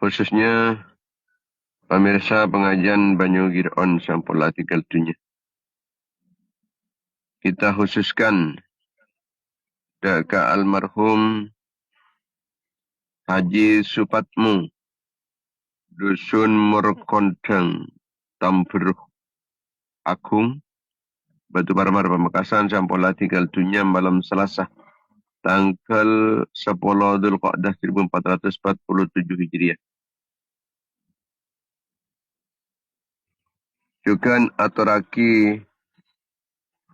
khususnya pemirsa pengajian Banyu Giron Sampurlah Tiga Dunia. Kita khususkan dekat almarhum Haji Supatmu, Dusun Murkondang, Tamburuh Agung, Batu Marmar Pamekasan Sampurlah Tiga Dunia malam Selasa, tanggal 10 Dzulqa'dah 1447 Hijriah. Juga aturaki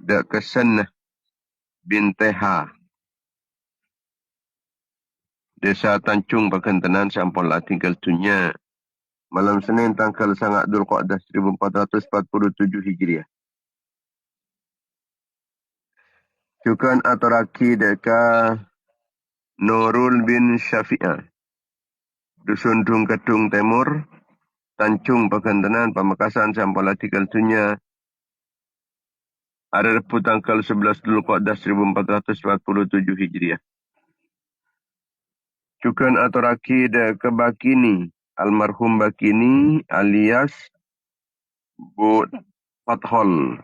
dak kesan bin Teha, Desa Tanjung Pakentenan Sampurlah Tiga Dunia malam Senin tanggal 9 Dzulqa'dah 1447 Hijriah. Juga aturaki deka Nurul bin Syafi'ah, Dusun Dung Kedung Timur, Tanjung Pakentenan Pamekasan Sampurlah Tiga Dunia hari Rabu tanggal 11 Dzulqa'dah 1447 Hijriah. Juga aturaki deka Bakini, almarhum Bakini alias Bu Fathol,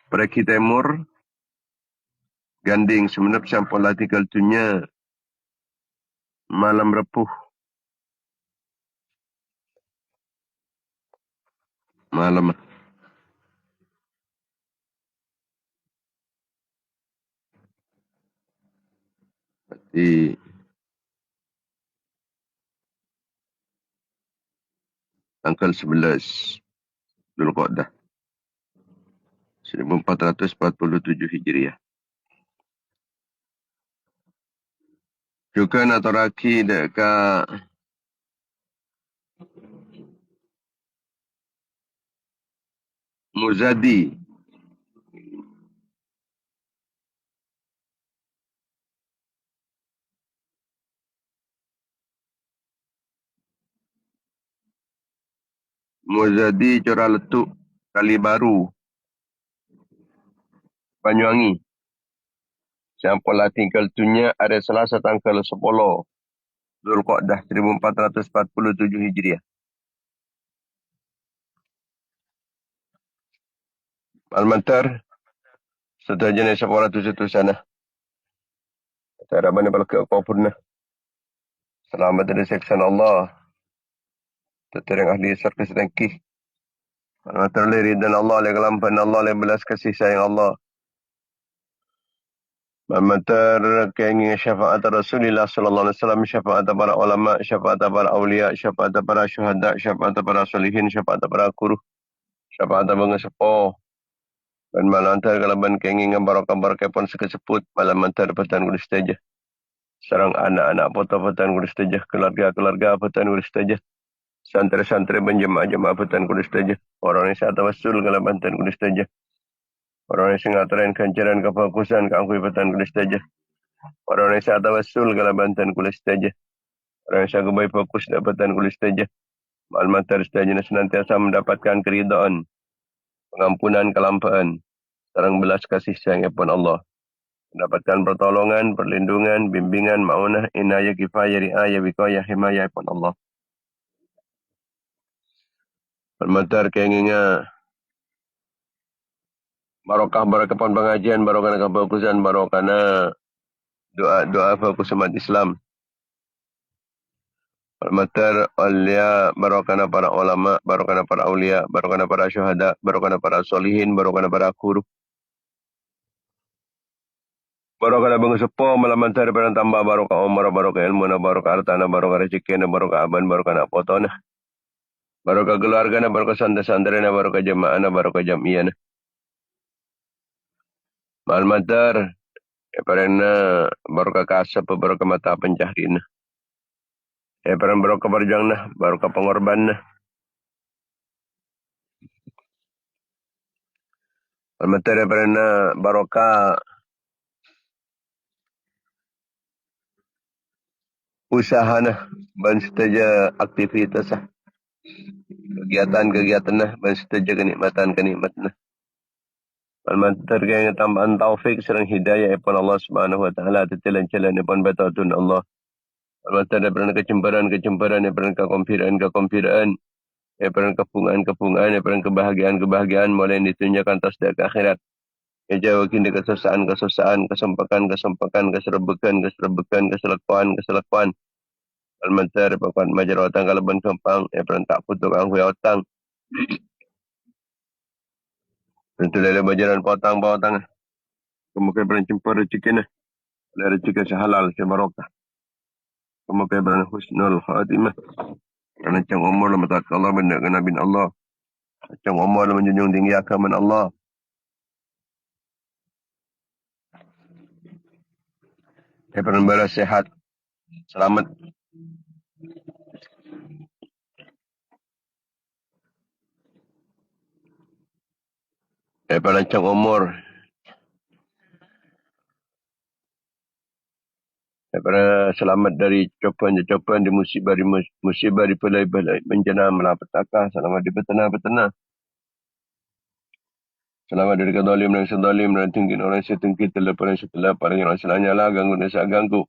Preki Timur, Ganding Semenep Sampurlah Tiga Dunia malam Rabu. Malam. Berarti tanggal 11 Dzulqa'dah 1447 Hijriah. Juga aturaki deka Muzadi, Cora Letuk, Kalibaru, Banyuwangi. Sampurlah Tiga Dunia hari Selasa tanggal 10 Dzulqa'dah 1447 Hijriah. Almantar serta jenis sekolah tu sana. Cara mana balak kau pun selamat dari seksan Allah. Terang ahli syurga sedengki. Almantar ridhan Allah, kelampan Allah, belas kasih sayang Allah. Almantar keingin syafaat Rasulullah sallallahu alaihi wasallam, syafaat para ulama, syafaat para awliya, syafaat para syuhada, syafaat para solihin, syafaat para guru, syafaat bangsa sepo. Dan malantar kalaban kenging barakah pun sekesebut malantar petan kulis saja. Sarang anak-anak foto-fotan kulis saja, keluarga-keluarga petan kulis saja. Santri-santri berjemaah-jemaah petan kulis saja. Orang yang saat wasul kalaban petan kulis saja. Orang yang singataran kancaran kefokusan keangkui petan kulis saja. Orang yang saat wasul kalaban petan kulis saja. Orang yang sangat baik fokus dapatan kulis saja. Malantar saja senantiasa mendapatkan keridhaan, pengampunan kelampaan, sarang belas kasih sayang pun Allah. Mendapatkan pertolongan, perlindungan, bimbingan, ma'unah, inayah, kifayah, riayah, wikayah, himayah pun Allah. Permatar keinginnya barokah pun pengajian, barokah kefokusan, barokah doa fokus umat Islam. Permatar alia, barokah para ulama, barokah para awliya, barokah para syuhada, barokah para solihin, barokah para guru. Barokah bangsa sepo malamantar pada tambah barokah umar, barokah ilmu, barokah harta, barokah rezeki, barokah aban, barokah potona. Barokah keluarga, barokah santri-santri, barokah jemaah, barokah jamiah. Malamantar parana barokah kasab, barokah mata pencaharian. Paran barokah berjang, barokah pengorban. Malamantar parana barokah usaha ban setaja aktivitas kegiatan ban setaja kenikmatan. Almantar kaya tambahan taufik serang hidayah ipun Allah Subhanahu wa taala tetilan jalan ipun batutun Allah. Mata daripada kecemburuan, daripada kekonfiran, daripada kepungan, daripada kebahagiaan, mulai ditunjukkan atas dari akhirat. Ya jauh kini kesesakan, keselakuan. Mata daripada majalah otang kalaban kempang, daripada tak putuk angkui otang. Itu lele bajaran potang. Kemudian daripada cempur rezeki. Rezeki sehalal, sebarokah. Kemudian daripada husnul khatimah. Kerana cang umur dan mata Allah benda ke Nabi Allah. Cang umur dan menjunjung tinggi agama Allah. Daripada balas sehat. Selamat. Daripada cang umur. Daripada selamat dari cobaan di musibah di pelai-pelai. Bencana malapetaka. Selamat di petana-petana. Selamat dari kezalim dan sezalim dan tinggi orang setengki terlepas dan setelapa dengan orang selanya lah ganggu dan ganggu.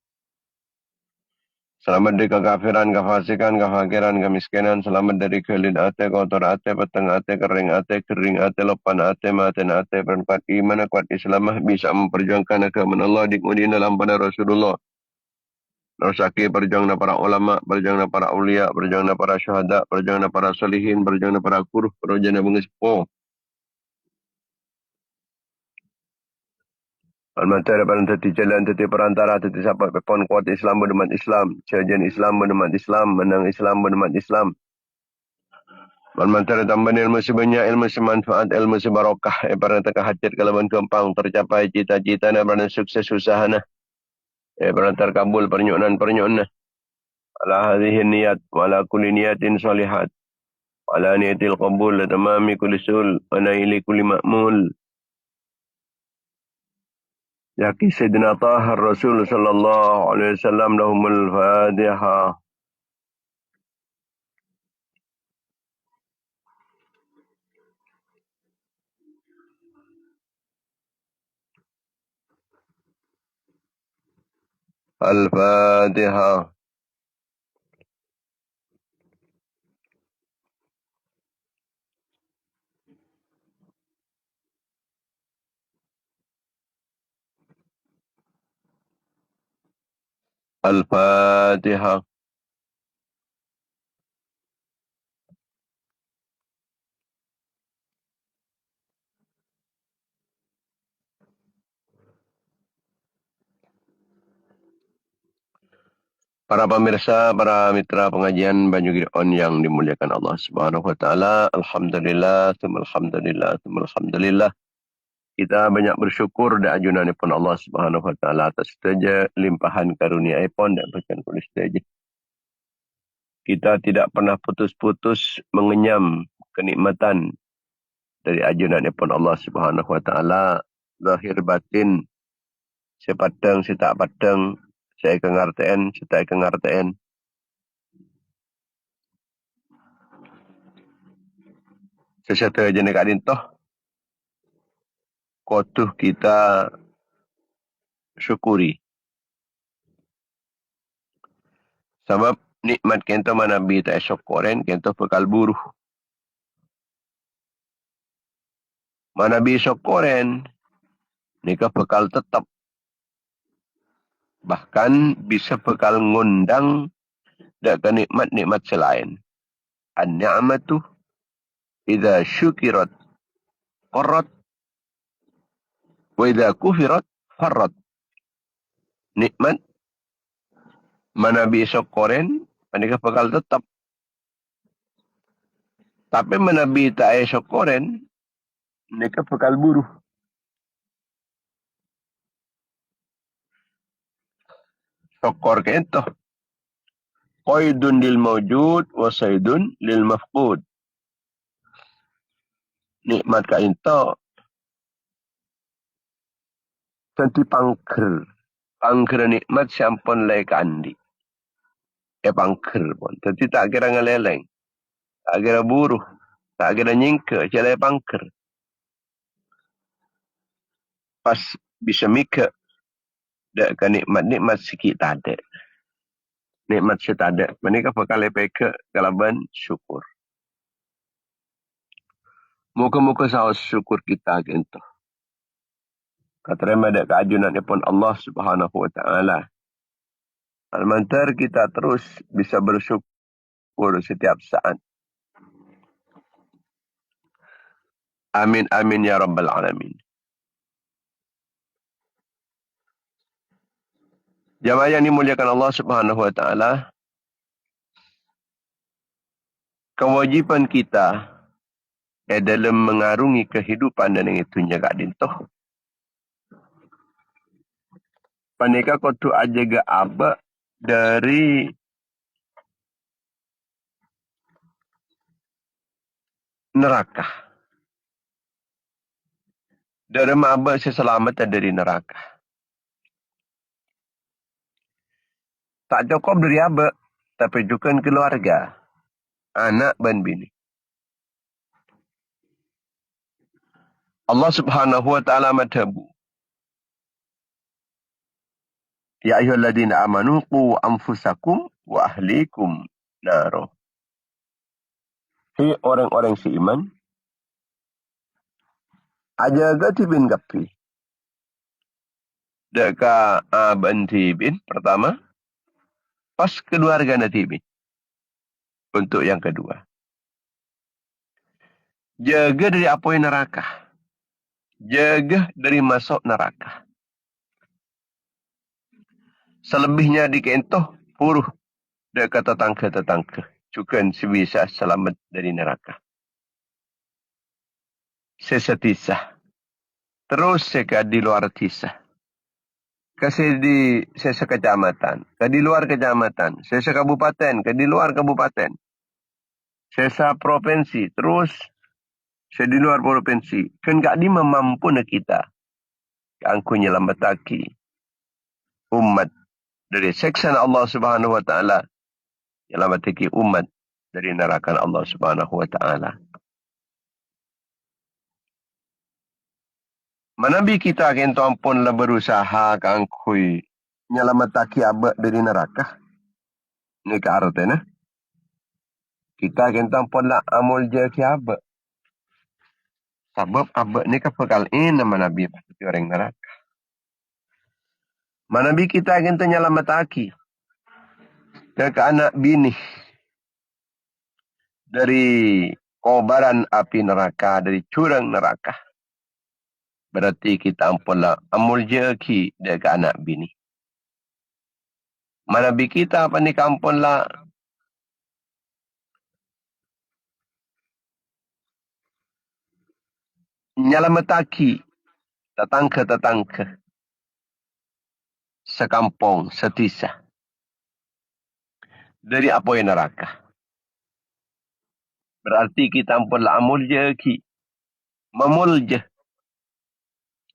Selamat dari kekafiran, kefasikan, kefakiran, kemiskinan. Selamat dari kelin ate, kotor ate, peteng ate, kering ate, lopan ate, maten ate, berkuat iman, kuat Islamah, bisa memperjuangkan agama Allah di kemudian dalam pada Rasulullah. Rasaki perjuangan para ulama, perjuangan para awliya, perjuangan para syuhada, perjuangan para salihin, perjuangan para kuruh, perjuangan mengespo. Al-Mata daripada teti jalan, teti perantara, teti sahabat pepon kuat Islam berdemat Islam. Sajian Islam berdemat Islam, menang Islam berdemat Islam. Al-Mata tambah ilmu sebanyak, ilmu semanfaat, ilmu sebarokah. Daripada teka hajat kalaban kempang, tercapai cita-cita daripada sukses usahana. Daripada terkabul pernyunan. Ala hadhihi niyat, wa ala kulli niyatin salihat. Wa ala niyatil qabul, tamami kulli sul, wa naili kulli ma'mul. Yaqi Sayyidina Taha Rasul sallallahu alaihi wasallam lahumul Fatiha. Al-Fatiha. Al-Fatiha. Para pemirsa, para mitra pengajian Banyu Gideon yang dimuliakan Allah Subhanahu wa taala, alhamdulillah, alhamdulillah. Kita banyak bersyukur dan ajunan pun Allah Subhanahu wa taala atas saja limpahan karunia pun dan berikan kulis saja. Kita tidak pernah putus-putus mengenyam kenikmatan dari ajunan pun Allah Subhanahu wa taala, zahir batin, sepadang, setak padang, saya kengarteen, setai kengarteen. Sesuatu jenis kadin toh, kotuh kita syukuri. Sebab nikmat kita manabi tak syukurin, kita bekal buruh. Manabi syukurin, nikah bekal tetap. Bahkan bisa bekal ngundang dak nikmat-nikmat selain. An-ni'matu idza syukirat qarrat wa idza kufirat farrat. Nikmat manabi syukurin, nikah bekal tetap. Tapi manabi tak syukurin, nikah bekal buruh. Syukur kita. Qaidun lil mawjud wa saydun lil mafqud. Nikmat ka into tentu pangker. Pangker nikmat sampun lai kandi. Pangker pun. Tentu tak kira ngeleleng. Tak kira buruh. Tak kira nyingke. Calai pangker. Pas bisa mika. Dak ka nikmat-nikmat sikit tak ada. nikmat setada. Menika perkara peka kalaban syukur. Muka-muka saus syukur kita gitu. Katerima dek keajunan pun Allah Subhanahu wa taala. Almantar kita terus bisa bersyukur setiap saat. Amin amin ya rabbal alamin. Jamaah yang dimuliakan Allah Subhanahu wa taala, kewajiban kita dalam mengarungi kehidupan dan itu jaga dintoh. Panika kotu aja ga aba dari neraka. Dari aba seselamat dari neraka. Tak cukup dari aba, tapi juga keluarga, anak dan bini. Allah Subhanahu wa taala madhabu. Ya ayyuhalladzina amanu qu anfusakum wa ahlikum naro. Hei orang-orang seiman, ajaga tibin gapi. Deka aban tibin pertama, pas keluarga na tibin. Untuk yang kedua. Jaga dari apoy neraka. Jaga dari masuk neraka. Selebihnya dikentoh puruh dekat tetangga-tetangga. Juga sebisa selamat dari neraka. Sesetisah. Terus seka di luar tisah. Kasih di sesa kecamatan. Ke di luar kecamatan. Sesa kabupaten. Ke di luar kabupaten. Sesa provinsi. Terus saya di luar provinsi. Kan gak di memampu na kita. Angku nyelamataki umat dari seksan Allah Subhanahu wa taala. Nyelamataki umat dari neraka Allah Subhanahu wa taala. Manabi kita kento ampun lah berusaha kangkui nyelamataki abak dari neraka. Ini ke artinya. Kita kento ampun lah amul jaki abak. Sebab abak ni kepekal ini manabi pasti orang neraka. Manabi kita kento nyelamataki ke anak bini dari kobaran api neraka, dari curang neraka. Berarti kita ampunlah amul jeki dekat anak bini. Manabi kita apa ni kampunlah nyalamataki tetangga-tetangga sekampung, setisa dari apoy neraka. Berarti kita ampunlah amul jeki memulje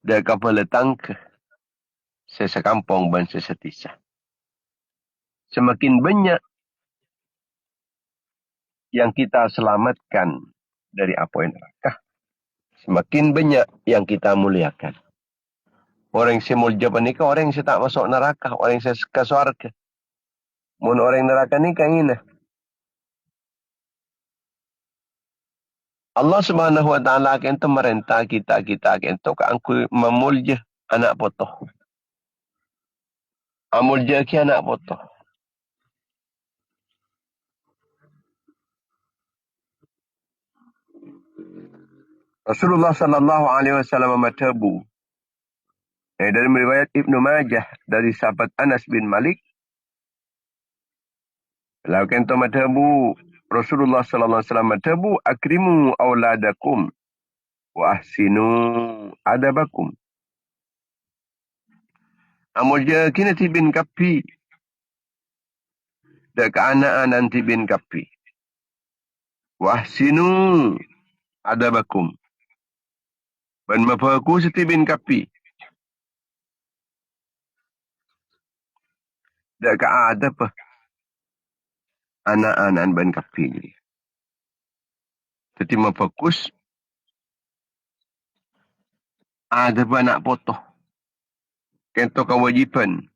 dekat peletangga sesekampung dan sesetisa. Semakin banyak yang kita selamatkan dari apoy neraka, semakin banyak yang kita muliakan. Orang yang mulja ni ke orang yang tak masuk neraka, orang yang ke surga. Mun orang neraka ni kan ini. Allah Subhanahu wa taala kento merintah kita kento ka angku memulja anak potoh. Amulja ki anak potoh. Rasulullah sallallahu alaihi wasallam matabu. Dari riwayat Ibnu Majah dari sahabat Anas bin Malik. Lalu kento matabu Rasulullah sallallahu alaihi wasallam matabu akrimu auladakum wa ahsinu adabakum. Amulja kina tibin kapi. Dek anak nanti bin kapi. Wa ahsinu adabakum. Dan mafaku setibin kapi. Dak ada apa? Anak-anak ban kapi ni. Jadi mafakus ada apa anak potoh. Kento kewajiban.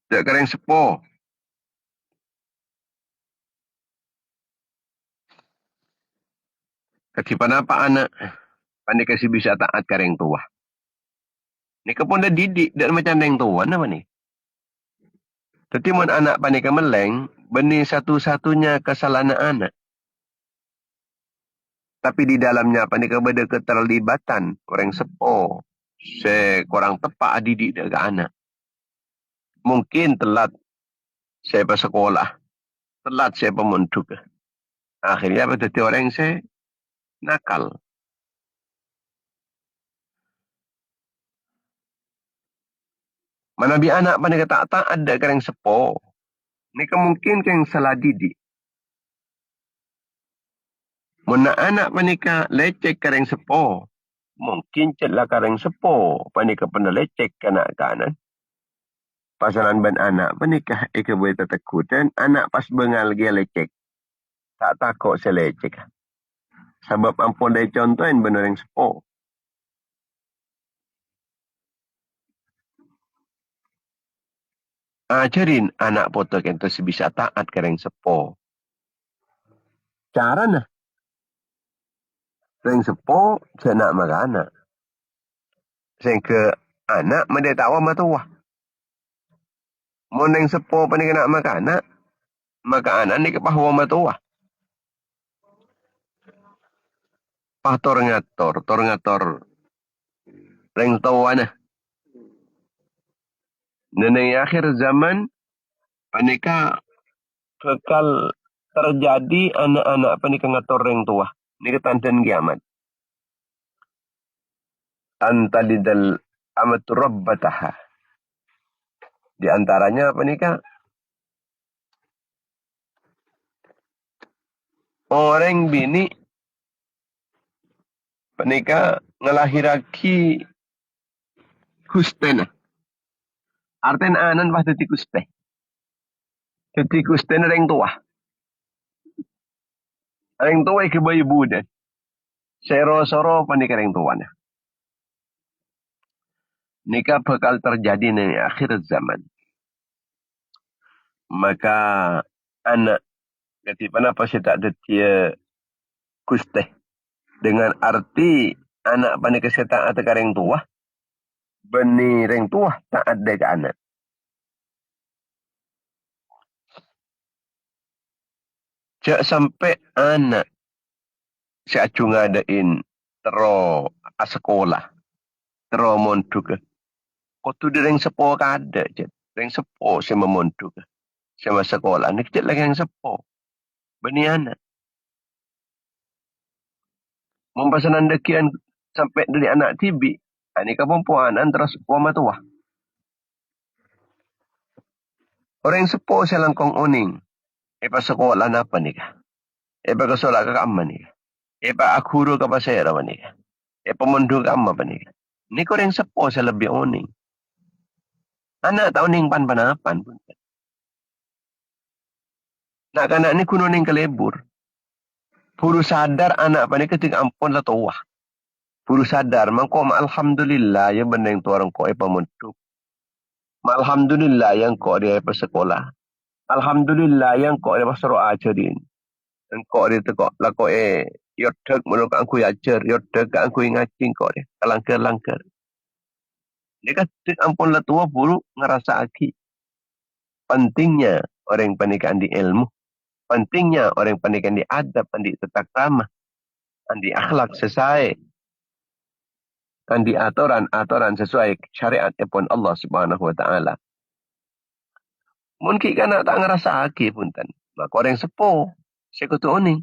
Tak kareng sepo. Kaki panapa anak. Pandai kasih bisa taat kareng tua. Ni pun dah didik. Dan macam yang tua nama ni. Tapi mun anak pandai meleng. Benih satu-satunya kesalahan anak. Tapi di dalamnya pandai benda keterlibatan. Orang sepo. Kurang tepat didik dekat anak. Mungkin telat saya bersekolah. Telat saya pemunduk. Akhirnya betul orang saya nakal. Mana bi anak pandai kata tak ada kereng sepo. Ni mungkin yang salah didik. Mana anak pandai lecek kereng sepo. Mungkin celah kereng sepo. Pandai pandai lecek kanak-kanak. Pasalan ban anak menikah boleh tertakutan. Anak pas bengal dia lecek. Tak takut saya lecek. Sebab ampun dari contohin benar yang sepo. Ajarin anak potok yang tu bisa taat kereng sepo. Cara nah. Kereng sepo, saya nak marah anak. Sehingga anak mendetak awam tua. Moneng sepo pa ni kena maka anak ni kepahawa matua. Pator ngator reng tawa na. Neneng akhir zaman panika kekal terjadi anak-anak panika ngator reng tua. Ni ketanten kiamat. Antalidal amatu rabbataha. Di antaranya panika orang bini panika ngelahiraki kustena. Arten anan pas dadi kuste. Dadi kuste reng tua. Reng tua ke bayi budan. Sero-soro panika reng tua na. Nikah bakal terjadi di akhir zaman. Maka anak ketika apa saya tak ada dia kuste. Dengan arti anak panik kesehatan atau kareng tua. Beni reng tua tak ada ke anak. Cak sampai anak si acung ngadain tero sekolah. Tero monduk. Kau tu dia reng sepo kada. Reng sepo si memonduk. Sama sekolah. Ni kecil lagi yang sepo. Beni anak. Mempasanan dekian sampai dari anak tibi. Ini kepempuan antara sepuh sama tua. Orang yang sepuh saya langkong uning. Epa sekolah apa ni kah? Epa kesolak ke amma ni kah? Epa akuru ke pasera apa ni kah? Epa mundu ke amma apa ni kah? Ni orang yang sepuh saya lebih uning. Anak tak uning pan-panapan pun. Nak anak ni kuno ning kelebur. Puru sadar anak apa ni ketika ampun lah tua. Puru sadar. Mangko alhamdulillah ya benda yang tu orang kau epa mundu. Alhamdulillah yang kau dia epa sekolah. Alhamdulillah yang kau dia pasal ajarin. Kau dia tu kau lah kau yotek mulu kan aku ajar, yotek kan aku ngacing kau dia. Langkar. Dia kata ampun lah tua buru ngerasa aki. Pentingnya orang pernikahan di ilmu. Pentingnya orang pernikahan di adab, di tata krama, di akhlak sesuai. Di aturan sesuai syariat pun Allah Subhanahu wa taala. Mungkin kan tak ngerasa aki pun tan. Maka orang sepuh sekutu uning.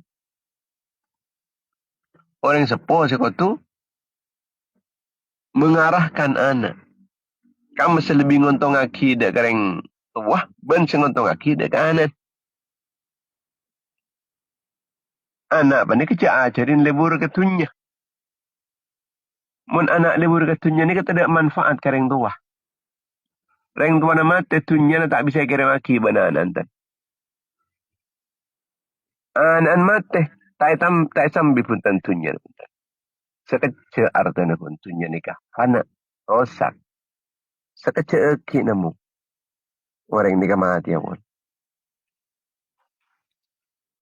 Orang sepuh sekutu mengarahkan anak. Kamu selebih ngontong aki dek kareng tua, ben ngontong aki dek kanan. Anak apa ni kecil ajarin lebur ketunya. Mun anak lebur ketunya ni kata ada manfaat kareng tua. Reng tua nama tetunya tak bisa kirim aki bananan tan. Anak mate tak sambil pun tentunya. Sekecil artinya pun tunya nikah. Anak rosak. Sekecil aki namu. Orang ni mati pun.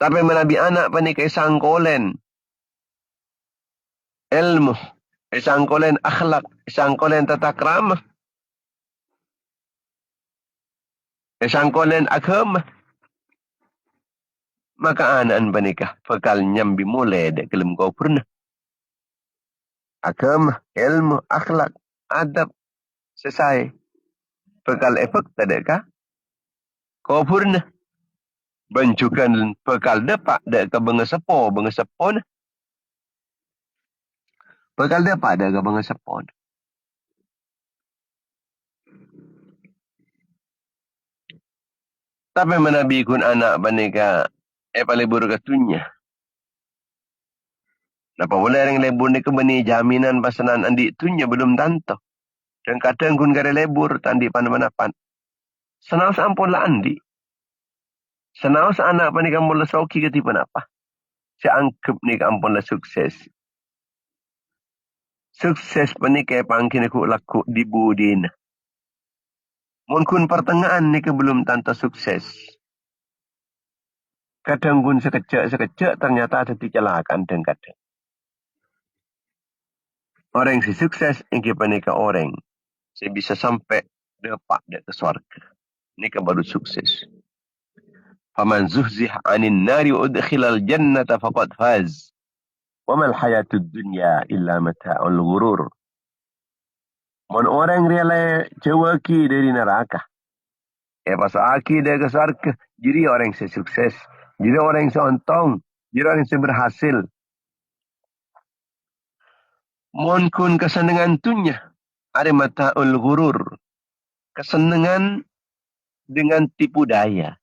Tapi menabi anak pa ni kay sangkolen. Ilmu. Sangkolen akhlak. Sangkolen tata krama. Sangkolen agama. Maka anak pa ni ka. Pagkal nyambi mule de kelim ko purna. Agama, ilmu, akhlak, adab, selesai. Pagkal efek tadi ka. Ko purna. Bencukan pekal depak dek ke bengesepo na. Pekal depak dek ke bengesepo. Tapi menabi kun anak panika palibur katunya. Napa boleh yang lebur ni ke beni jaminan pasanan andi tunya belum tanto. Dan kadang kun kare lebur tandi pan-panapan. Senaus ampun lah andi. Senaus anak panika mula soki ketipan apa. Saya anggap ni ampun lah sukses. Sukses panika pangkin aku laku di budin. Mungkin pertengahan ni ke belum tanto sukses. Kadang pun sekejap ternyata ada kecelakaan dan kadang. Orang si sukses ingin panika orang. Si bisa sampai dapat ke surga. Ini baru sukses. Faman zuhzih anin nari udkhilal jannata faqad faz. Wa mal hayatud dunya illa mata'ul ghurur. Mon orang rela cewaki dari neraka. Pas aki dia ke surga. Jadi orang si sukses. Jadi orang si untung. Jadi orang si berhasil. Mon kun kesenangan tunya. Ada mata'ul ghurur. Kesenangan dengan tipu daya.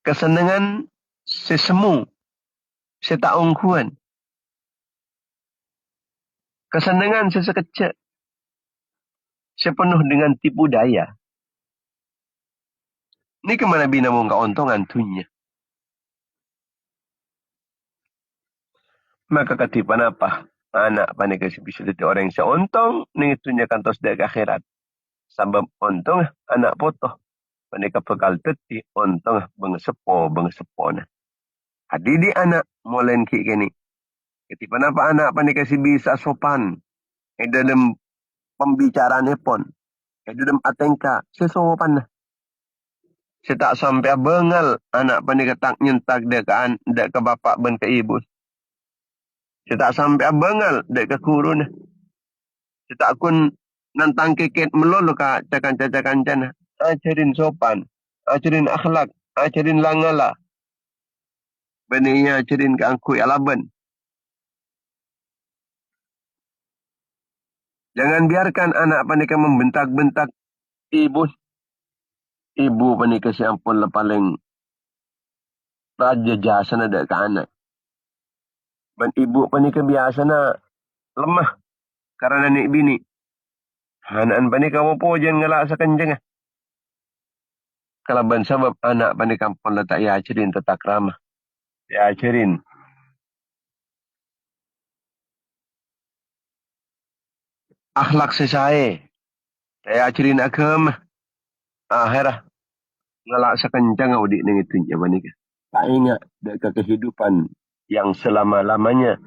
Kesenangan sesemu. Setaungkuan. Kesenangan sesekecak. Sepenuh dengan tipu daya. Ini kemana bina mong kauntungan tunya. Maka katipan apa? Anak panik kasi bisa dati orang sa untung. Ning tunya kantos dari akhirat. Sabab untung anak potoh. Panik kapakal tati untung bangesepo na. Adidi anak molen ki kini. Katipan apa anak panik kasi bisa sopan. Dalam pembicaraan pun. Dalam atengka. Sesopan na. Saya tak sampai bengal anak panik tak nyentak dek ke bapak ben ke ibu. Saya tak sampai bengal dek ke kurun. Saya tak kun nantang keket melulu ka cakan-cakan cana. Ajarin sopan, ajarin akhlak, ajarin langala. Benihnya ajarin ke angkui alaban. Jangan biarkan anak panik membentak-bentak ibu. Ibu panik si ampun lah paling raja jasa na dek ke anak. Dan ibu panik biasa na lemah. Karena nik bini. Anak panik kamu po jangan ngelak sa kanjeng. Kalaban sabab anak panik ampun lah tak iajarin tatak ramah. Iajarin. Akhlak sesae. Iajarin agama. Akhirah. Ngelak sa kanjeng udik ning itunya panik. Tak ingat dekat kehidupan yang selama-lamanya.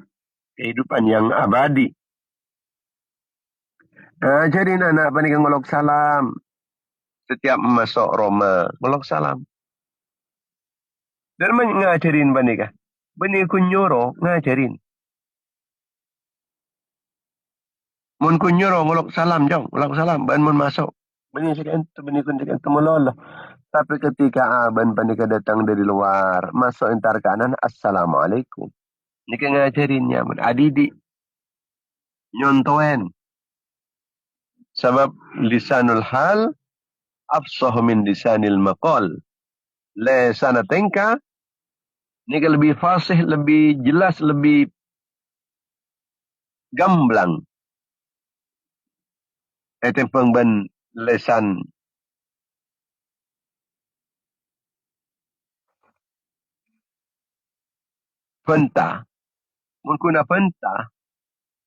Kehidupan yang abadi. Ajarin anak panik ngolok salam. Setiap masuk Roma. Ngolok salam. Dan ngajarin panik. Benih kunyoro ngajarin. Mun kunyoro ngolok salam jong. Ngolok salam. Ban mun masuk. Benih sekian tu. Benih kun sekian tu meloloh. Tapi ketika aban panika datang dari luar, masuk entar kanan, Assalamualaikum. Ini kan ngajarinnya, adidi, nyontoen. Sebab lisanul hal, afsah min lisanil maqal. Lesana tengka, ini kan lebih fasih, lebih jelas, lebih gamblang. Itu pengban lesan penta, mengkuna penta,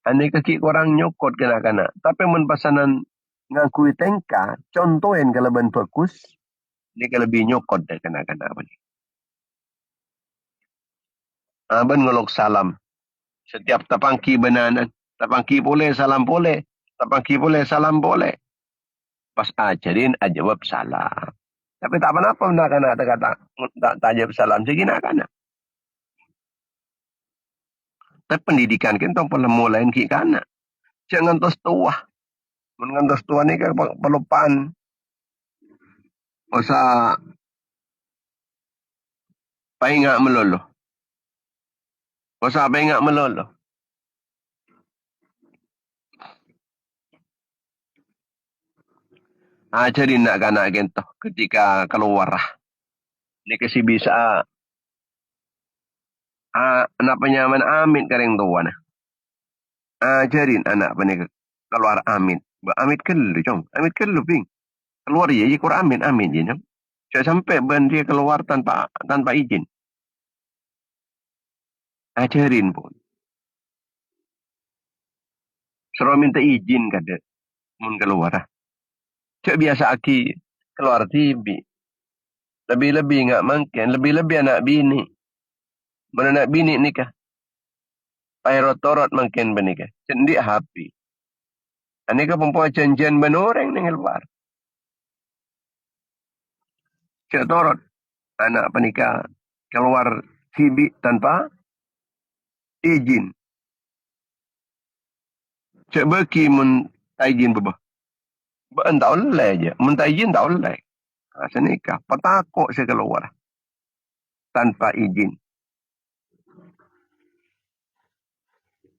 ane kaki korang nyokot kena-kena. Tapi men pasanan ngakui tengka, contohin kalau ben fokus, ini kalau lebih nyokot deh kena-kena apa nih. Ben ngolok salam. Setiap tapangki benanan. Tapangki boleh, salam boleh. Tapangki boleh, salam boleh. Pas ajarin, jawab salam. Tapi tak apa-apa nak kena kata tak jawab salam. Jadi nak kena. Tapi pendidikan kita pun mulai ki kana. Jangan tos tua. Mengantos tua ni kan pelupaan. Masa paingak melolo. Masa paingak melolo. Ajarin nak kena kita ketika keluar. Ni kasi bisa anak penyaman amit kareng tua na. Ajarin anak penik keluar amit. Amit kelu cong. Amit kelu ping. Keluar ya, keluar amit je cong. Saya sampai ben dia keluar tanpa izin. Ajarin pun. Suruh minta izin kada mun keluar. Cak biasa aki keluar TV. Lebih-lebih enggak mungkin, lebih-lebih anak bini. Mana anak bini nikah. Pairot-torot mungkin benikah. Cendik happy. Ini ke perempuan janjian benoreng ning keluar. Cak torot anak penikah keluar TV tanpa izin. Cak beki mun izin bebah. Ben tak boleh je. Mun tak izin tak boleh. Senikah. Patakok saya keluar. Tanpa izin.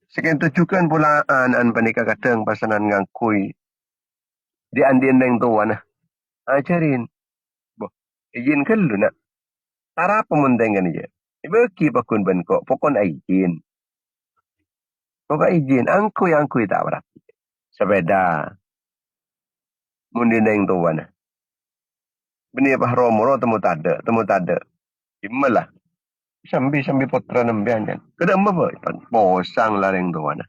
Sekian tujukan pula an penikah kadang pasanan ngangkui. Di andin yang tua nah. Ajarin. Boh. Izin kan lu nak. Tara pemuntengan aja. Beki pakun ben kok. Pokon izin. Pokok izin. Angkui tak berarti. Sepeda. Mundin yang tua nah. Bini apa romoro temu tada. Imalah. Sambil potra nembian kan. Kedam apa? Posang lah yang tua nah.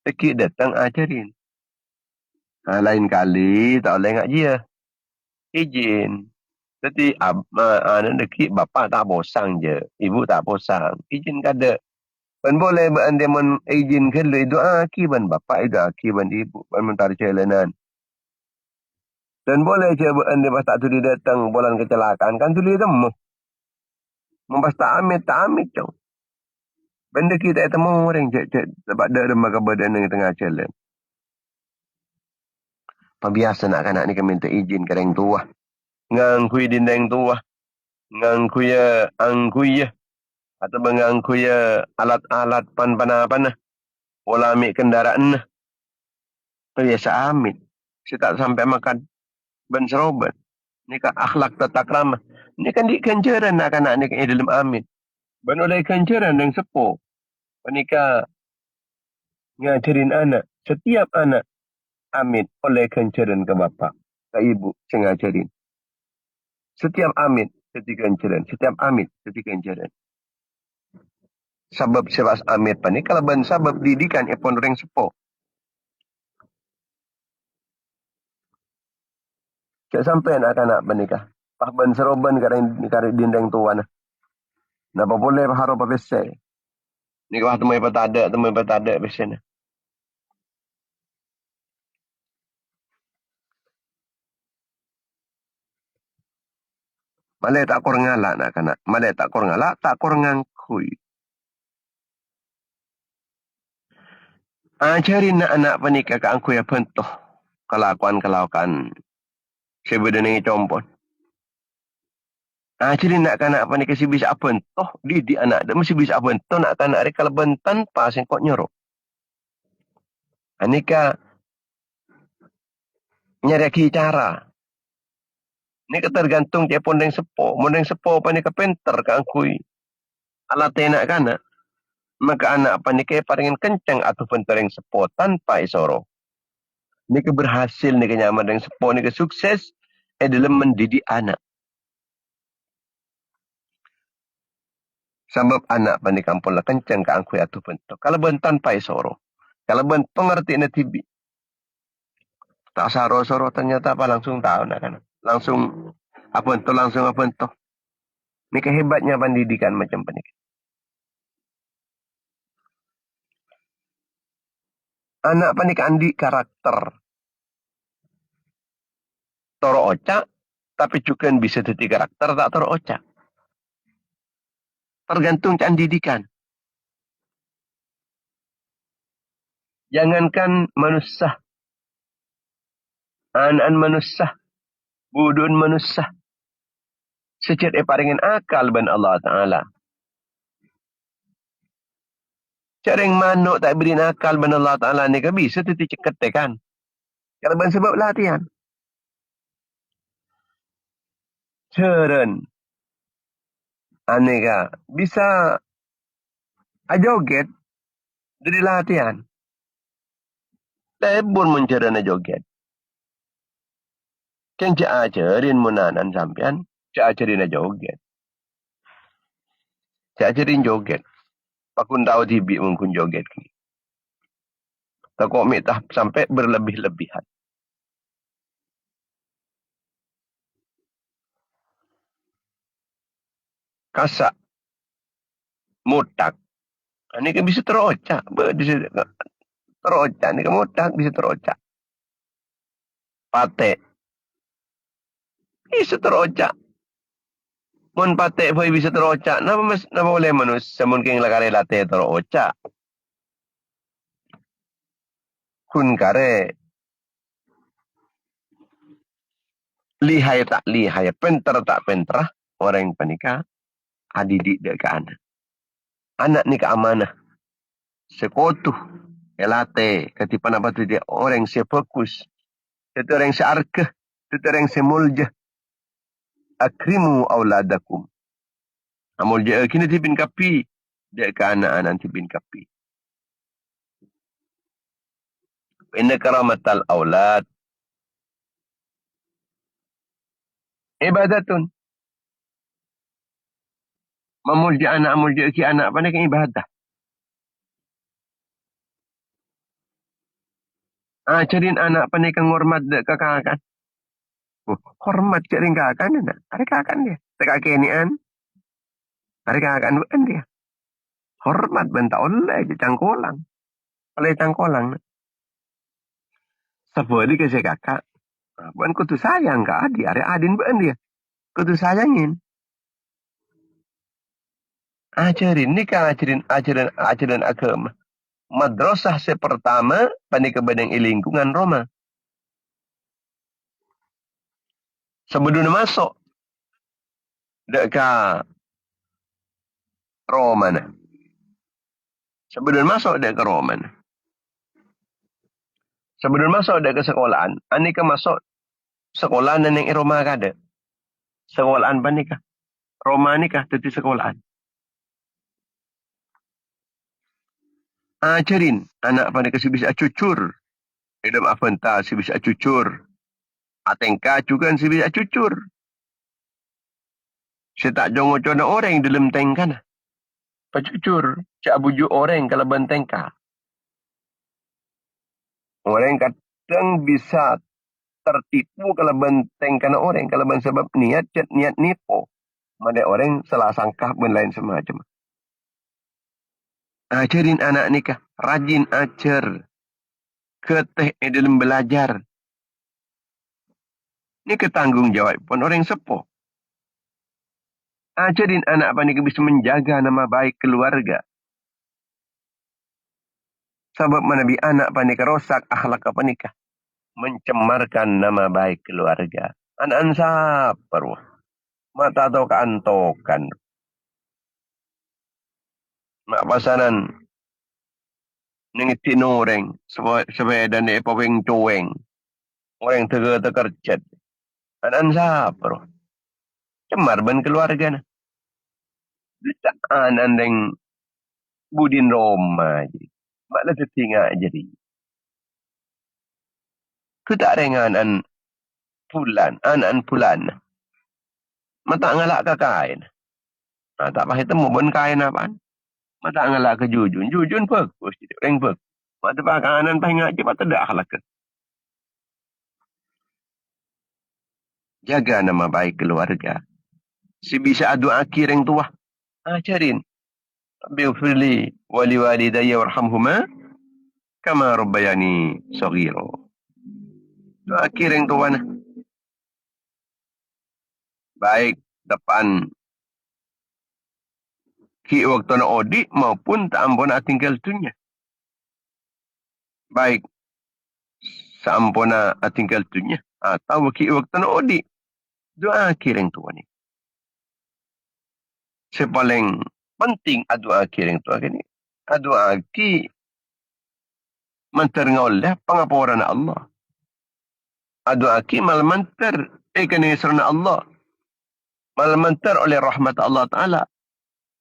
Teki datang ajarin. Lain kali tak boleh ngak dia. Izin. Jadi anak deki bapa tak posang je. Ibu tak posang. Izin kada. Ban boleh ban dia men izin kan itu aki ban bapa itu aki ban ibu ban mentar jalanan. Dan boleh je ban dia pas tak tuli datang bulan kecelakaan kan tuli temu. Mempas tak amit tu. Benda kita temu orang cek sebab dah remah kebadan yang tengah jalan. Pabiasa nak kanak ni kan minta izin ke orang tua. Ngangkui dinding tua. Ngangkui angkui atau mengangkui alat-alat pan-pana-pana. Pola ambil kendaraan. Biasa amit. Saya tak sampai makan ban serobat. Ini kan akhlak tata krama. Ini kan di kencaran nak kanak ni kan dalam amit. Ban oleh kencaran yang sepuh. Menikah ngajarin anak. Setiap anak amit oleh kencaran ke bapa. Ke ibu ngajarin. Setiap amit ketika kencaran. Setiap amit ketika kencaran. Sebab sebab amit pa ni. Kalau ban sebab didikan ipon orang sepuh. Cak sampai anak-anak menikah. Pak ban seroban karena dinding tuan. Napa boleh haro pa bese. Ni kau temui pa tada bese na. Malay tak kor ngala nak kana. Malay tak kor ngala, tak kor ngangkui. Ajarin na anak penikah ka angkui ya pentoh. Kelakuan sebeda nengi compon. Ajarin nak kanak penikah si bisa pentoh. Didik anak dia mesti bisa pentoh nak kanak dia kalau bentan pas yang kok nyuruh. Anika nyari cara. Ini tergantung dia pondeng sepo. Pondeng sepo apa ni kepenter ka angkui. Alat enak kana. Maka anak apa ni kaya paringin kencang atau pentereng sepo tanpa isoro. Ini keberhasil ni kenyaman dengan sepo ni kesukses dalam mendidik anak. Sebab anak apa ni kampung lah kencang ka angkui atau pentok. Kalau ben tanpa isoro. Kalau ben pengerti na tibi. Tak saro-soro ternyata apa langsung tahu nak kan. Langsung apa itu. Ini kehebatnya pendidikan macam ini. Anak panik andi karakter. Toro ocak, tapi juga bisa jadi karakter tak toro ocak. Tergantung can didikan. Jangankan manusia, anak manusia, budun manusia. Sejak paringin akal ban Allah Ta'ala. Careng manuk tak beri akal ban Allah Ta'ala ni kan bisa titik ceket kan. Kalau ban sebab latihan. Ceren. Aneka bisa ajoget dari latihan. Lebur mencerana joget. Kan cak ajarin munanan sampean, cak ajarin joget. Cak ajarin joget. Pakun tahu tibi mungkin joget. Tak kok mitah sampai berlebih-lebihan. Kasak. Mutak. Ini kan bisa terocak. Terocak. Ini kan mutak bisa terocak. Patek. Bisa terocak. Mun patek boleh bisa terocak. Napa boleh manusia mungkin lakare latih terocak. Kun kare. Lihai tak lihai. Penter tak penterah. Orang panika. Adidik dek ke anak. Anak ni keamanah. Sekutuh. Elate. Ketipan apa tu dia. Orang sefokus. Itu orang searkah. Itu orang semulja. Akrimu auladakum. Amul je kini tipin kapi. Dek ke anak-anak tipin kapi. Inna karamatal aulad. Ibadatun. Memulja anak, memulja ki anak. Apa ni kan ibadah. Carin anak apa ni kan ngormat dek kakak kan. Hormat carin kakak ni nak. Ada kakak dia. Kakak ni an. Ada kakak bukan dia. Hormat bentah oleh je cangkolang. Oleh cangkolang. Sebab dia kasi kakak. Bukan kutu sayang ke adik. Ada adin bukan dia. Kutu sayangin. Ajarin. Ni kan ajaran agama. Madrasah sepertama panik kebadan lingkungan Roma. Sebelum masuk dekat Roma na. Sebelum masuk dekat Roma na. Sebelum masuk dekat sekolahan, ani ke masuk sekolahan yang Roma kada. Sekolahan pa ni ka. Roma ni ka teti sekolahan. Ajarin anak pa ni ka si bisa cucur. Idam apanta si bisa cucur. Atengka juga si bisa cucur. Si tak jongo na orang dalam tengka na. Pacucur. Cak bujuk orang kalau bentengka. Orang kadang bisa tertipu kalau benteng karena orang. Kalau sebab niat nipo. Mana orang salah sangkah dan lain semacam. Ajarin anak nikah. Rajin ajar. Keteh dalam belajar. Ini ketanggung jawab pun orang sepuh. Ajarin anak apa nikah bisa menjaga nama baik keluarga. Sebab mana bi anak apa nikah rosak akhlak apa nikah. Mencemarkan nama baik keluarga. Anak sapar. Mata atau keantokan. Mak pasanan. Nengiti noreng. Sepeda ni paweng cuweng. Orang tekercet. Anak sapar. Cemar ban keluarga na. Ditaan andeng budin Roma. Maklah tertinggal jadi. Kita rengan an pulan. Mata ngalak ke kain. Tak pahit temu bon kain apaan. Mata ngalak ke jujun. Jujun bagus. Orang bagus. Mata pakanan pahit ngaji mata dah akhlak ke. Jaga nama baik keluarga. Si bisa doa kiring tua. Ajarin. Rabbighfirli wali walidayya warhamhuma kama rabbayani shaghira. Doa kiring tua na. Baik depan ki waktu na odi maupun tak ampun tinggal dunia. Baik saampuna tinggal dunia atau ki waktu na odi. Doa kiring tua ni. Sepaling penting doa kiring tua ni. Doa ki menterngoleh pengapuran Allah. Doa ki mal menter kenisrana Allah. Mal menter oleh rahmat Allah Ta'ala.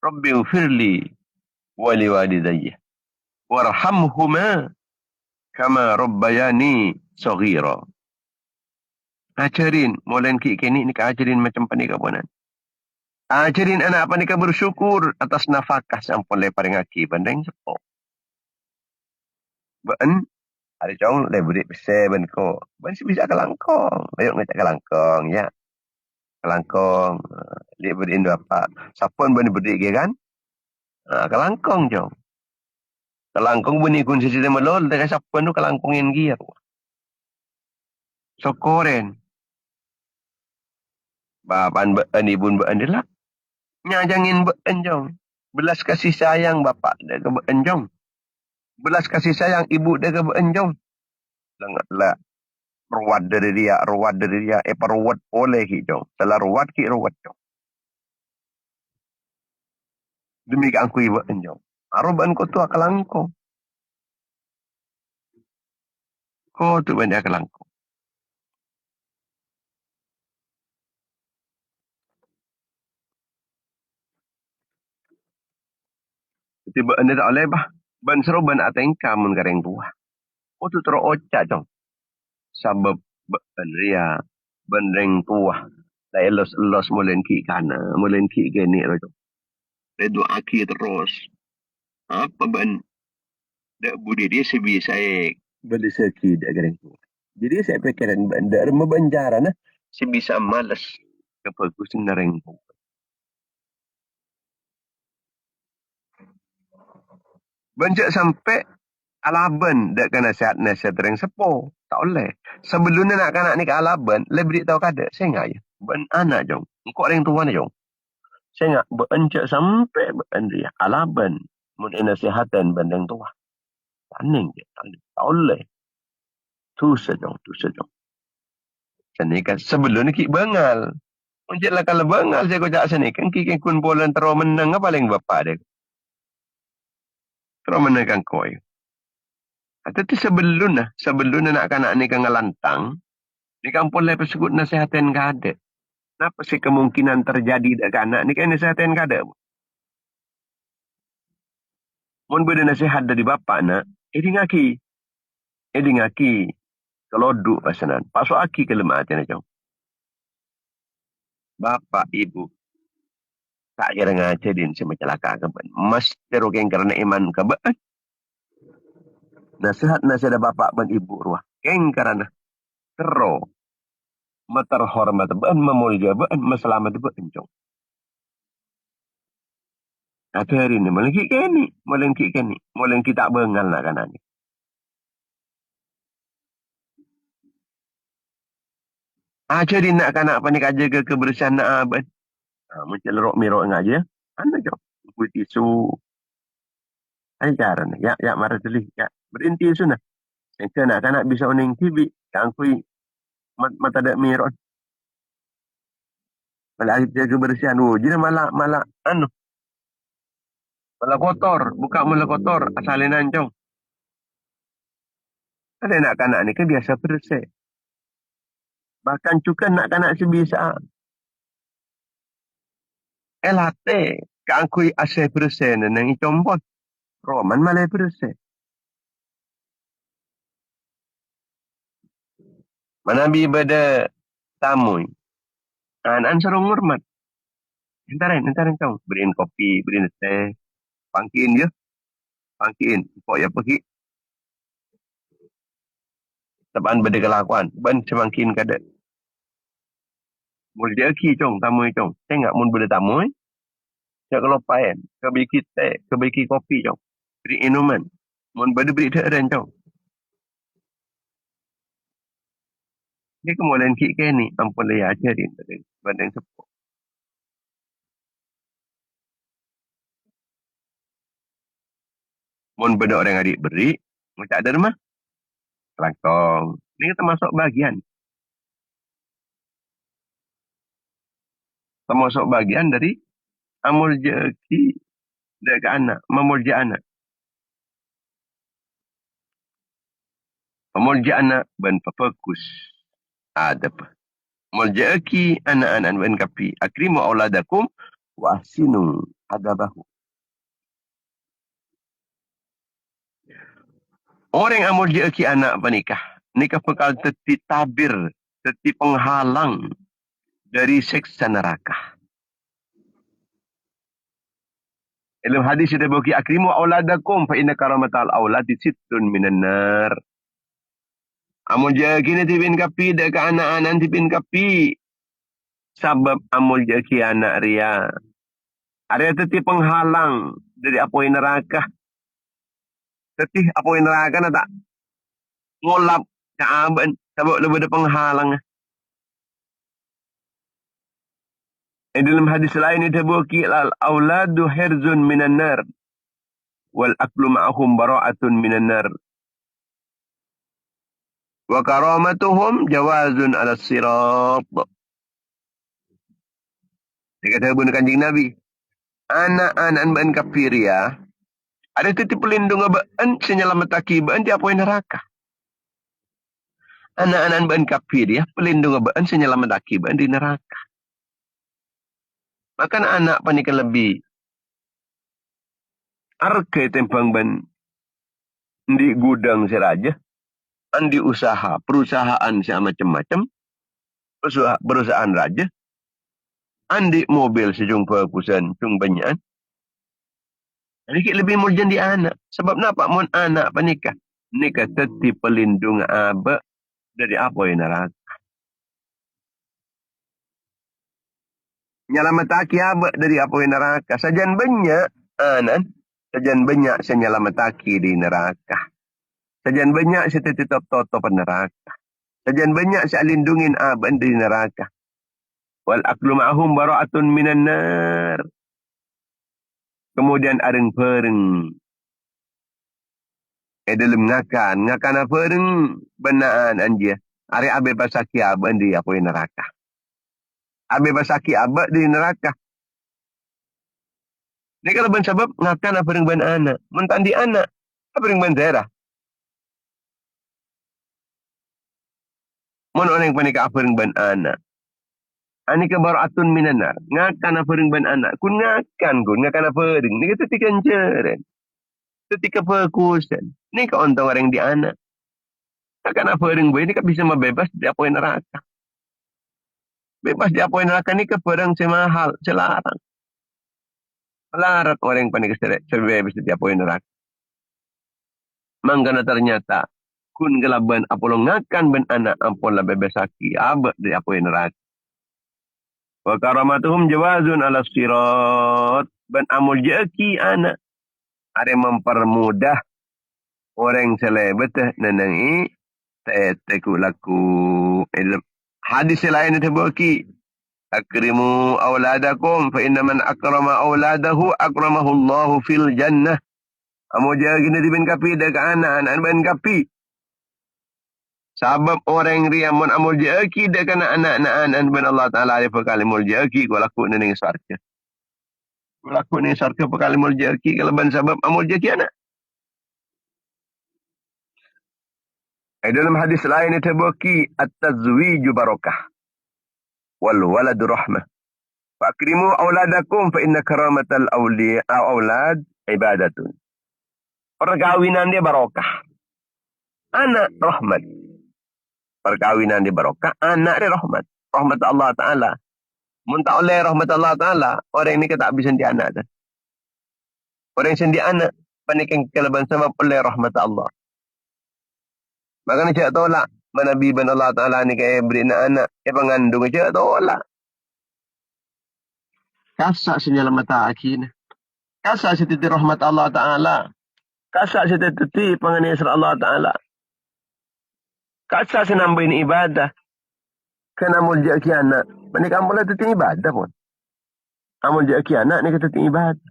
Rabbighfirli wali walidayya warhamhuma kama rabbayani shaghira. Ajarin, mulain ki kini ni ajarin macam panikabunan. Ajarin anak panika bersyukur atas nafkah sampun le paring aki bandeng sepo. Ben ada jong le budi pese ben ko. Ben si bisa kelangkong. Ayo ngajak kelangkong ya. Kelangkong li budi indo apa. Sapun ben budi ke kan? Kelangkong jong. Kelangkong bunyi kun sisi melol dekat sapun tu kelangkongin giar. Sokoren. Bapan ben ibun ben lah. Nyajangin ben jong. Belas kasih sayang bapak dek ben jong. Belas kasih sayang ibu dek ben jong. Lah ruwad dari dia peruwad oleh ki jong. Salah ruwad ki ruwad jong. Demikian aku ibu jong. Aroban ko tu akalangkong. Ko tu banyak akalangkong. Tiba anda tak oleh bah. Ban seru ban ateng kamun kareng tua. Ko tu tero oca jong. Sabab ban ria. Ban reng tua. Lah elos mulen ki kana. Mulen ki geni jong. Redu aki terus. Apa ban. Dak budi dia sebisa beli seki dak kareng tua. Jadi saya pikiran bandar membanjara nah. Sebisa malas. Kebagusan reng tua. Banjak sampai alaban dak kena nasihat reng sepo. Tak boleh. Sebelumnya nak kanak ni ke alaban, lebih tahu kada. Saya enggak ya. Ben anak jong. Engkau orang tua ni jong. Saya enggak berencak sampai berendri alaban. Mun nasihatan bandeng tua. Paning je. Tak boleh. Tu sejong. Sini kan sebelum ni kik bengal. Unjuk lah kalau bengal saya kocak sini kan kik kun bolan terus menang paling bapak dia. Terus menang koi. Tapi sebelum nak kanak ni kan ngelantang, ni kampung lepas sebut nasihatin kada. Kenapa sih kemungkinan terjadi dak kanak ni kan nasihatin kada? Mun beda nasihat dari bapak nak, edi ngaki, kalau duk pasanan, pasuk aki ke lemah hati nak bapak ibu tak kira ngajarin si macelaka keben. Mas terukeng karena iman keben. Nasihat bapak dan ibu ruah. Keng karena tero terhormat ben memulia ben meselamat ben jong. Hari ini melengki keni, melengki tak bengal nak kanan ni. Jadi nak kanak panik aja ke kebersihan nak ben. Macam lerok mirok ngaja. Anda jom. Kuih tisu. Ajaran. Ya marah telih. Ya berhenti sunah. Yang kanak-kanak bisa uning tibi. Yang kuih mata dak mirok. Malah kita kebersihan. Jadi malah malah kotor. Buka malah kotor. Asalin ancong. Ada nak kanak ni kan biasa bersih. Bahkan juga nak kanak sebisa. Elate. Kan kuih asal bersih. Nang icompon. Roman malah bersih. Manabi pada tamu. Anak sarung hormat. Entaran kau. Beriin kopi, beriin teh. Pangkiin dia. Pangkiin. Kok ya pergi. Taban pada kelakuan. Ban semangkin kada. Mun rezeki cong, tamu cong. Tengok mun boleh tamu. Cak kalau paen. Kebiki teh, kebiki kopi cong. Beri minuman. Mun boleh beri dah cong. Dia kemudian kik ni. Ampun lah ya ajarin. Badan sepuh. Mun benda orang adik beri. Mun tak ada rumah. Langkong. Ini termasuk bagian. Termasuk bagian dari amul rezeki dari anak. Memulja anak. Memulja anak ben fokus. Ada apa? Muljaki anak-anak ben kapi. Akrimu auladakum wa ahsinu adabahu. Orang yang muljaki anak menikah. Nikah bekal teti tabir. Teti penghalang dari seksa neraka. Dalam hadis kita bagi akrimu auladakum fa inna karamatal auladi sittun minan nar. Amul jaki ni tipin kapi dekat anak-anak tipin kapi. Sebab amul jaki anak ria. Ada teti penghalang dari apa yang neraka. Teti apa yang neraka na tak ngolap kaaban. Sebab lebih ada penghalang. Dalam hadis lain itu bagi al-auladu hirzun minan nar. Wal aklu ma'ahum bara'atun minan nar. Wa karamatuhum jawazun ala sirat. Dia kata Ibnu Kanjeng Nabi. Anak-anak ben kafir ya. Ada titip pelindung ben senyelamataki ben di apa neraka. Anak-anak ben kafir ya. Pelindung ben senyelamataki ben di neraka. Maka anak panikan lebih. Arke tempang ben. Di gudang seraja. Andi usaha, perusahaan saya macam-macam, perusahaan raja, andi mobil sejung perkusan, sejung banyak. Jadi lebih mulia di anak. Sebab kenapa? Mun anak panikah. Nikah teti pelindung abak dari apa yang neraka. Nyelamataki abak dari apa yang neraka. Sajan banyak anak, sajan banyak saya nyelamataki di neraka. Sajan banyak saya tetap toto neraka. Sajan banyak saya lindungin abang dari neraka. Wal aklu ma'ahum bara'atun minan nar. Kemudian areng pereng. Dalam ngakan. Ngakan apa pereng benaan anjir. Ari abe pasaki abang di apa neraka. Abe pasaki abang di neraka. Ini kalau ben sebab ngakan apa pereng ben anak. Mentandi anak. Apa pereng ben daerah. Mun orang panika apa ban anak. Ani ke baratun minanar. Ngakan apa ban anak. Kun ngakan kun. Ngakan apa ring. Ni kata tikan ceren. Ketika perkusan. Ni ke ontong orang di anak. Ngakan apa ring boy. Ni ke bisa mabebas di apa yang neraka. Bebas di apa yang neraka ni ke perang semahal. Selarang. Melarat orang panika sebebas di apa yang neraka. Mangkana ternyata. Kun gelaban apolo ngakan ben anak ampola bebesaki abad dari apa yang neraka. Wa karamatuhum jawazun ala sirat. Ben amul jaki anak. Ada mempermudah orang selebetah nanai teteku laku. Hadis lain itu baki. Akrimu awladakum fa inna man akrama awladahu akramahu Allahu fil jannah. Amul jaki nanti ben kapi dekat anak ben kapi. Sebab orang ria mun amul jaki dak kana anak-anak ben Allah Taala dia perkali mul jaki ko laku ning sarka. Ko laku ning sarka perkali mul jaki kalau ban sebab amul jaki anak. Dalam hadis lain itu baki at-tazwiju barakah wal waladu rahmah. Fakrimu auladakum fa inna karamatal awliya aulad ibadatun. Perkawinan dia barakah. Anak rahmat. Perkawinan di barokah, anak dia rahmat. Rahmat Allah Ta'ala. Muntah oleh rahmat Allah Ta'ala, orang ini tak bisa sendi anak. Dah. Orang yang sendi anak, panikan kelebihan sebab oleh rahmat Allah. Makanya cak tolak, Nabi bin Allah Ta'ala ni kaya beri anak, kaya pengandung, cak tolak. Kasak senyala mata akin. Kasak setiti rahmat Allah Ta'ala. Kasak setiti penganiayaan Allah Ta'ala. Kasak senambahin ibadah. Kena mulja kiana. Bani kamu lah teti ibadah pun. Amul dia kiana ni kata teti ibadah.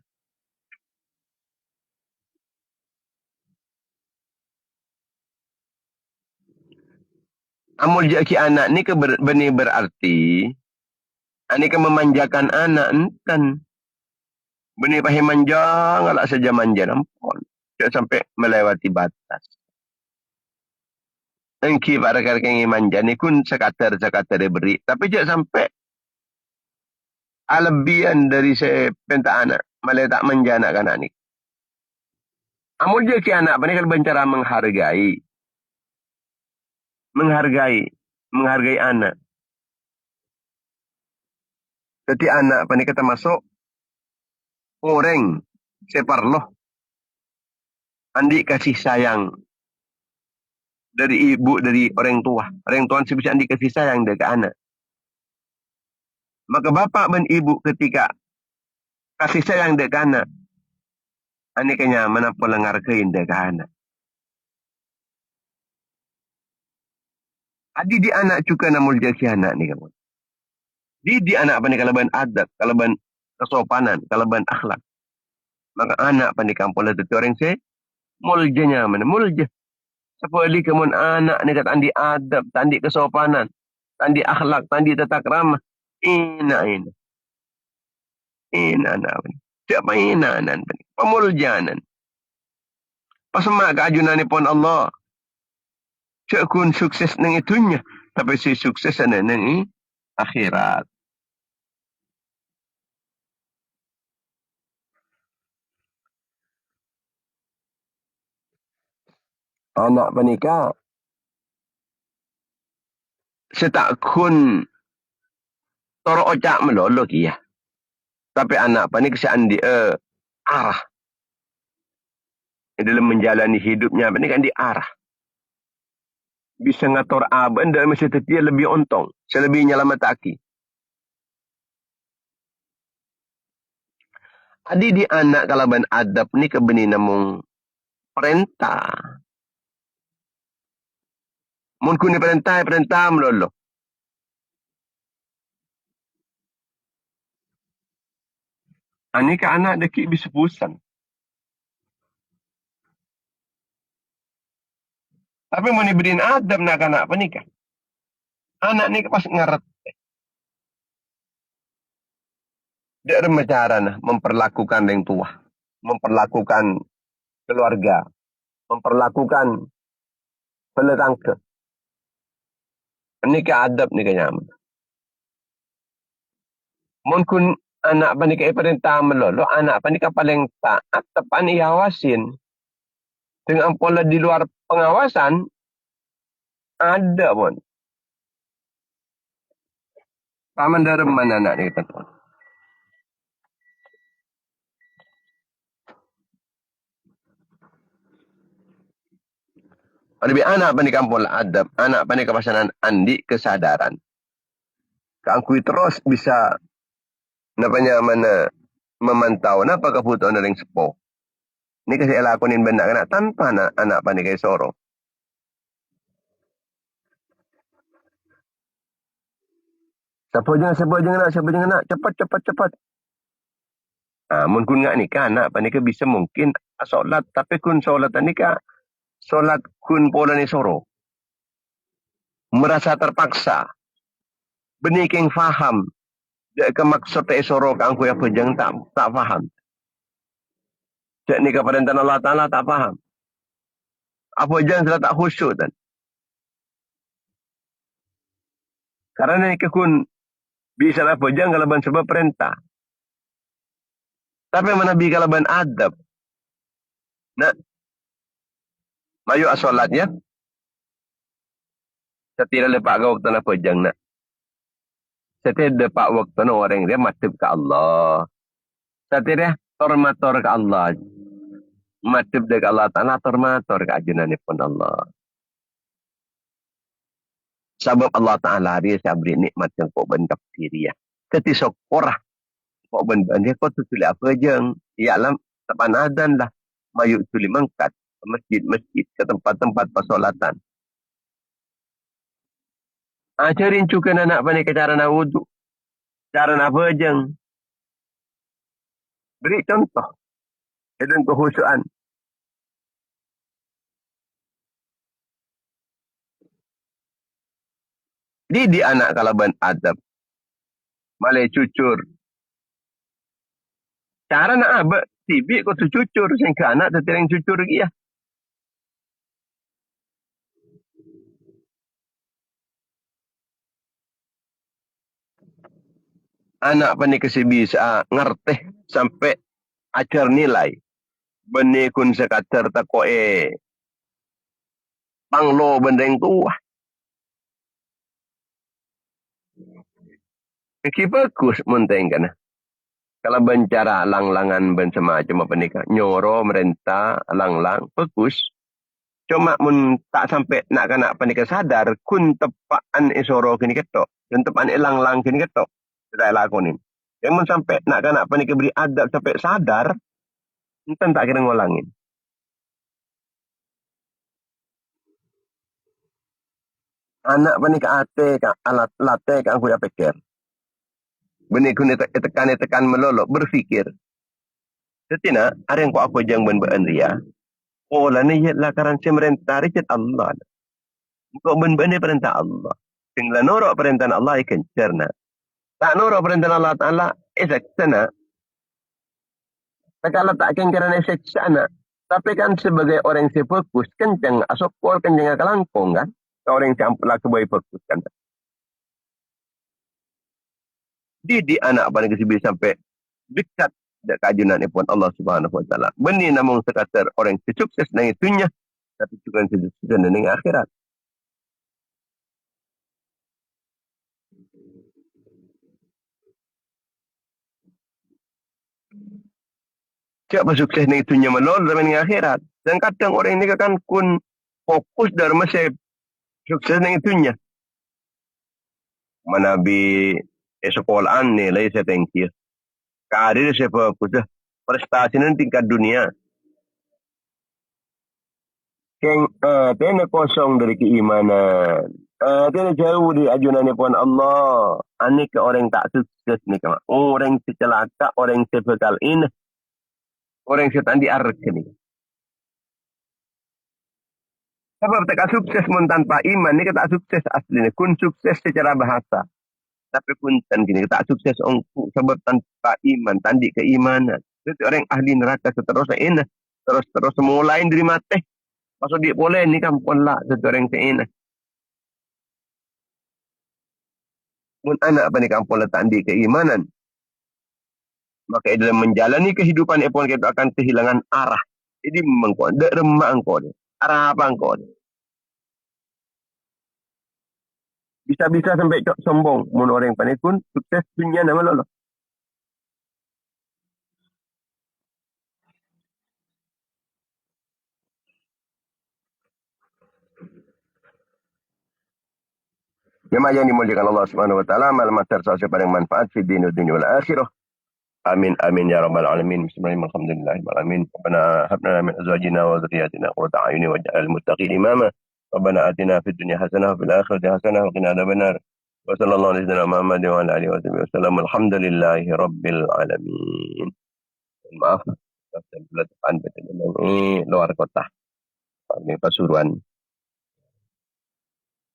Amul dia kiana ni ke benih berarti. Ani ke memanjakan anak enten. Benih pahih manja, ngalak saja manja nampun. Tidak sampai melewati batas. Engki pada kali manja ni kun sekatar beri. Tapi tidak sampai alebihan dari saya pentak anak. Malah tak manja anak-anak ni. Amul dia ki anak, ni kalau cara menghargai. Menghargai anak. Jadi anak ni kata masuk orang separloh. Andi kasih sayang dari ibu, dari orang tua. Orang tua bisa andi kasih sayang dari anak. Maka bapak dan ibu ketika kasih sayang dari anak, andi kanya menapa lengarkein dari anak. Adi di anak juga namul jaki anak ni kamu. Di anak apa ni kalaban adab, kalaban kesopanan, kalaban akhlak. Maka anak apa ni kampung lah tu orang saya muljanya mana mulja. Sepali kemun anak ni kata andi adab, tandi kesopanan, tandi akhlak, tandi tata krama. Ina anak apa ni? Siapa ina anak apa ni? Pemuljanan. Pasemak keajunan ni pun Allah. Cekun sukses nang itunya, tapi si sukses nang akhirat. Anak penikah setak kun toro ocak melolo kia. Tapi anak panik sean dia arah. Dalam menjalani hidupnya panik kan di arah. Bisa ngatur aban dalam masa tetia lebih untung. Selebihnya lama taki. Adi di anak kalaban adab ni kebeni namung perintah. Mun kuni perintah melolo. Ani ka anak deki bisa pusang. Tapi mau diberiin adab nak anak apa nikah. Anak ni pas ngaret. Dia ada cara memperlakukan yang tua. Memperlakukan keluarga. Memperlakukan peletangke. Ini ke adab ni kenyam. Mungkin anak panika perintah melolo, anak panika paling taat, tepan iawasin. Dengan pola di luar pengawasan, ada pun. Paman dari mana anak ni kata. Lebih anak panika pola adab, anak panika pasanan andi kesadaran. Keangkui terus bisa napanya mana memantau napa kebutuhan dari sepuh. Ini kasi lakonin benda kena tanpa anak panik kay soro. Siapa jangan nak cepat. Mun kun nga ni ka anak panik bisa mungkin solat tapi kun solat ni ka solat kun pola ni soro. Merasa terpaksa. Beniking faham. Dia ke maksud te soro ka angku apa jang tak faham. Cak ni keperintah Allah Ta'ala tak faham. Apa jangan sudah tak khusyuk dan. Karena ni kekun bisa apa jangan kalaban sebab perintah. Tapi mana bi kalaban adab. Nak. Mayu asolatnya. Setira lepak ke waktu apa jangan nak. Setira lepak waktu na orang dia matib ke Allah. Setira tormator ke Allah. Matib ke Allah Ta'ala tormator ke ajunan pun Allah. Sebab Allah Ta'ala dia saya beri nikmat yang kau bentap diri ya. Ketika korah Kok benda dia kau tu tulis apa je. Ialah tepan adan lah. Mayuk tulis mangkat. Ke masjid-masjid. Ke tempat-tempat persolatan. Ajarin juga anak panik ke cara nak wuduk. Cara nak berjeng. Beri contoh. Dan kehusuan. Didik anak kalau ben adab. Malay cucur. Cara nak abad. Tibik kau tu cucur. Sehingga anak tu yang cucur lagi ya. Anak panik kasi bisa ngerteh sampai ajar nilai. Bani kun sekatar tako panglo benda yang tua. Iki bagus munteng kan. Kalau bencara lang-langan ben semacam apa nikah. Nyoro merentah lang-lang bagus. Cuma mun tak sampai nak kena apa nikah sadar kun tepaan isoro kini ketok. Dan tepaan lang-lang kini ketok. Tidak lakonin. Yang mun sampai nak kena apa nikah beri adab sampai sadar. Entah tak kira ngolangin. Anak panika ate ka alat late ka aku ya pikir. Beni kun tekan melolo berfikir. Setina ada yang aku jang ben ben ria. Oh lah ni lah karan merentah ricet Allah. Kau ben ben perintah Allah. Tinggal norok perintah Allah ikan cerna. Tak norok perintah Allah Taala esak sana. Tak kalau tak kengkeran esak sana. Tapi kan sebagai orang yang fokus kencang asokol kencang kalangkong kan. Orang yang lah kebaik fokus kan. Didik anak pada kesibi sampai dekat kajunan pun Allah Subhanahu Wa Taala. Beni namun sekadar orang yang sukses dengan itunya, tapi juga sukses dengan akhirat. Siapa sukses dengan itunya melol dengan akhirat. Dan kadang orang ini kan kun fokus dari masa sukses dengan itunya. Manabi sekolahan ni lah saya tengki. Karir saya fokus prestasi nanti tingkat dunia. Keng tena kosong dari keimanan. Tena jauh dari ajunan pun Allah. Ani ke orang tak sukses ni kama. Orang secelaka, orang sebekal ini, orang setan di ark ni. Sebab tak sukses mun tanpa iman ni tak sukses aslinya. Kun sukses secara bahasa. Tapi kun tan gini tak sukses ongku sebab tanpa iman, tandi keimanan. Jadi orang ahli neraka seterusnya ini. Terus mulai dari mati. Pasal dia boleh ni kan pun lah seorang ini. Mun anak apa ni kampung letak di keimanan. Maka dalam menjalani kehidupan epon kita akan kehilangan arah. Jadi mengkau, dek remak engkau ni. Arah apa engkau ni? Bisa-bisa sampai cok sombong. Mun orang panik pun sukses dunia nama lolo. Jemaah yang dimuliakan Allah Subhanahu Wa Taala, malam asar sesuatu yang manfaat di dunia wal akhirah. Amin amin ya rabbal alamin. Bismillahirrahmanirrahim. Alhamdulillahirabbil alamin. Rabbana hab lana min azwajina wa dhurriyyatina qurrata a'yun waj'alna muttaqina imama. Rabbana atina fid dunya hasanah wa fil akhirati hasanah wa qina adzabannar. Wa sallallahu alaihi wasallam Muhammad wa ala alihi wasallam. Alhamdulillahi rabbil alamin. Maaf, saya depan betul ini luar kota. Ini Pasuruan.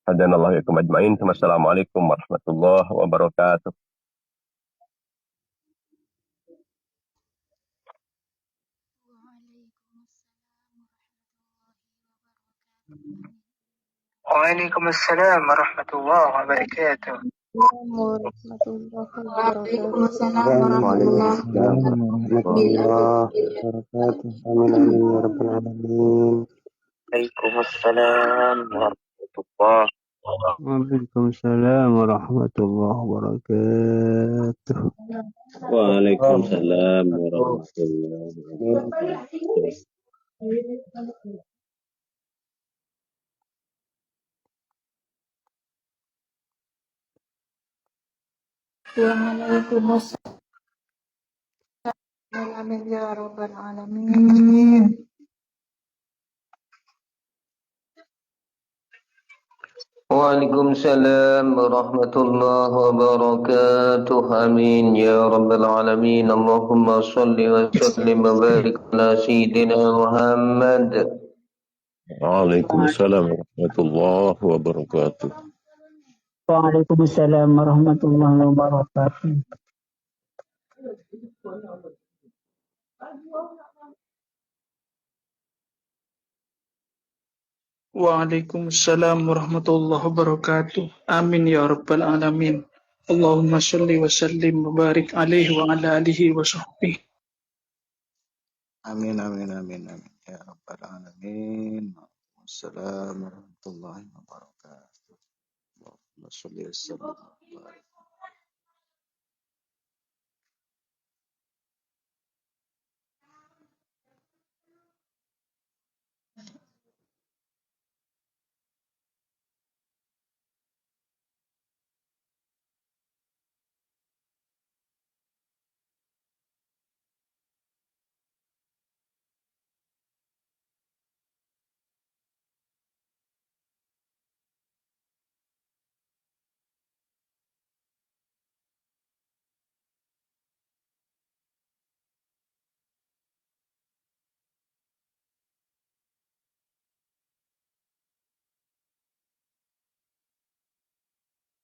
Hadanallahu yakum ajmain. Wassalamualaikum warahmatullahi wabarakatuh. Waalaikumsalam warahmatullahi wabarakatuh. Waalaikumsalam warahmatullahi wabarakatuh. Amin amin ya rabbal alamin. Waalaikumsalam warahmatullahi Waalaikumsalam warahmatullahi wabarakatuh. Waalaikumsalam warahmatullahi wabarakatuh. Waalaikumsalam آمين يا رب العالمين. Waalaikumsalam warahmatullahi wabarakatuh. Amin ya rabbal alamin. Allahumma salli wa sallim wa barik ala sayyidina Muhammad. Waalaikumsalam warahmatullahi wabarakatuh. Waalaikumsalam warahmatullahi wabarakatuh. Waalaikumsalam warahmatullahi wabarakatuh. Amin ya rabbal alamin. Allahumma sholli wa sallim wa barik alaihi wa ala alihi wa sahbihi. Amin amin amin amin ya rabbal alamin. Wassalamu warahmatullahi wabarakatuh. Allahumma sholli wa sallim wa barik.